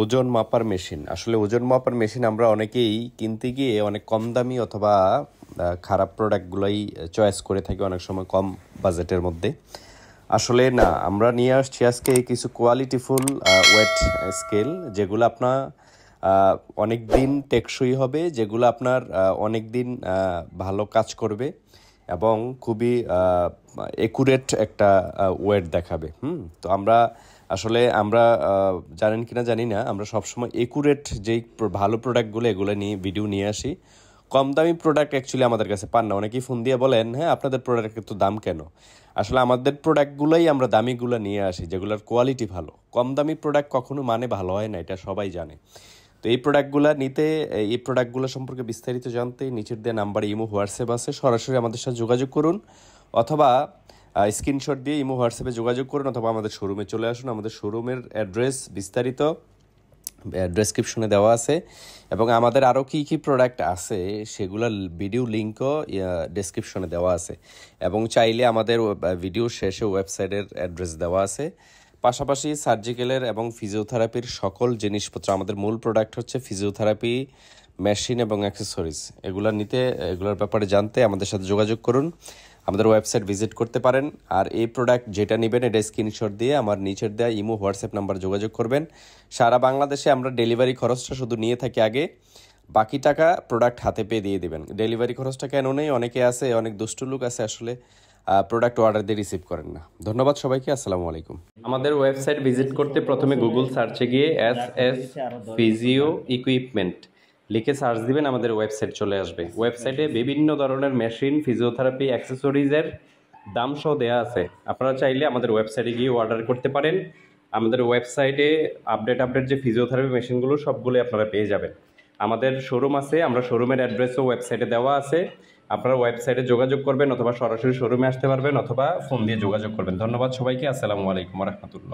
ওজন মাপার মেশিন। আসলে ওজন মাপার মেশিন আমরা অনেকেই কিনতে গিয়ে অনেক কম দামি অথবা খারাপ প্রোডাক্টগুলোই চয়েস করে থাকি, অনেক সময় কম বাজেটের মধ্যে। আসলে না, আমরা নিয়ে আসছি আজকে কিছু কোয়ালিটিফুল ওয়েট স্কেল, যেগুলো আপনার অনেক দিন টেকসই হবে, যেগুলো আপনার অনেক দিন ভালো কাজ করবে এবং খুবই একুরেট একটা ওয়েট দেখাবে। তো আমরা জানেন কিনা জানি না, আমরা সবসময় একুরেট যেই ভালো প্রোডাক্টগুলো এগুলো নিয়ে ভিডিও নিয়ে আসি। কম দামি প্রোডাক্ট অ্যাকচুয়ালি আমাদের কাছে পান না। অনেকেই ফোন দিয়ে বলেন, হ্যাঁ আপনাদের প্রোডাক্টের তো দাম কেন? আসলে আমাদের প্রোডাক্টগুলোই আমরা দামিগুলো নিয়ে আসি, যেগুলোর কোয়ালিটি ভালো। কম দামি প্রোডাক্ট কখনো মানে ভালো হয় না, এটা সবাই জানে। তো এই প্রোডাক্টগুলো সম্পর্কে বিস্তারিত জানতে নিচের দেওয়া নাম্বারে ইমো হোয়াটসঅ্যাপ আছে, সরাসরি আমাদের সাথে যোগাযোগ করুন, অথবা স্ক্রিনশট দিয়ে ইমো হোয়াটসঅ্যাপে যোগাযোগ করুন, অথবা আমাদের শোরুমে চলে আসুন। আমাদের শোরুমের অ্যাড্রেস বিস্তারিত ডেসক্রিপশনে দেওয়া আছে, এবং আমাদের আরও কী কী প্রোডাক্ট আছে সেগুলোর ভিডিও লিঙ্কও ডেসক্রিপশনে দেওয়া আছে, এবং চাইলে আমাদের ভিডিও শেষে ওয়েবসাইটের অ্যাড্রেস দেওয়া আছে। পাশাপাশি সার্জিক্যালের এবং ফিজিওথেরাপির সকল জিনিসপত্র, আমাদের মূল প্রোডাক্ট হচ্ছে ফিজিওথেরাপি মেশিন এবং অ্যাক্সেসরিজ। এগুলোর ব্যাপারে জানতে আমাদের সাথে যোগাযোগ করুন, আমাদের ওয়েবসাইট ভিজিট করতে পারেন। আর এই প্রোডাক্ট যেটা নেবেন এটা স্ক্রিনশট দিয়ে আমার নিচের দেওয়া ইমো হোয়াটসঅ্যাপ নাম্বার যোগাযোগ করবেন। সারা বাংলাদেশে আমরা ডেলিভারি খরচটা শুধু নিয়ে থাকি আগে, বাকি টাকা প্রোডাক্ট হাতে পেয়ে দিয়ে দেবেন। ডেলিভারি খরচটা কেন নেই? অনেক দুষ্ট লোক আছে আসলে প্রোডাক্ট অর্ডার দিয়ে রিসিভ করেন না। ধন্যবাদ সবাইকে, আসসালামু আলাইকুম। আমাদের ওয়েবসাইট ভিজিট করতে প্রথমে গুগল সার্চে গিয়ে এস ফিজিও ইকুইপমেন্ট লিখে সার্চ দিবেন, আমাদের ওয়েবসাইট চলে আসবে। ওয়েবসাইটে বিভিন্ন ধরনের মেশিন, ফিজিওথেরাপি অ্যাক্সেসরিজের দাম সহ দেওয়া আছে। আপনারা চাইলে আমাদের ওয়েবসাইটে গিয়ে অর্ডার করতে পারেন। আমাদের ওয়েবসাইটে আপডেট যে ফিজিওথেরাপি মেশিনগুলো সবগুলোই আপনারা পেয়ে যাবেন। আমাদের শোরুম আছে, আমরা শোরুমের অ্যাড্রেসও ওয়েবসাইটে দেওয়া আছে। আপনারা ওয়েবসাইটে যোগাযোগ করবেন, অথবা সরাসরি শোরুমে আসতে পারবেন, অথবা ফোন দিয়ে যোগাযোগ করবেন। ধন্যবাদ সবাইকে, আসসালামু আলাইকুম ওয়া রাহমাতুল্লাহ।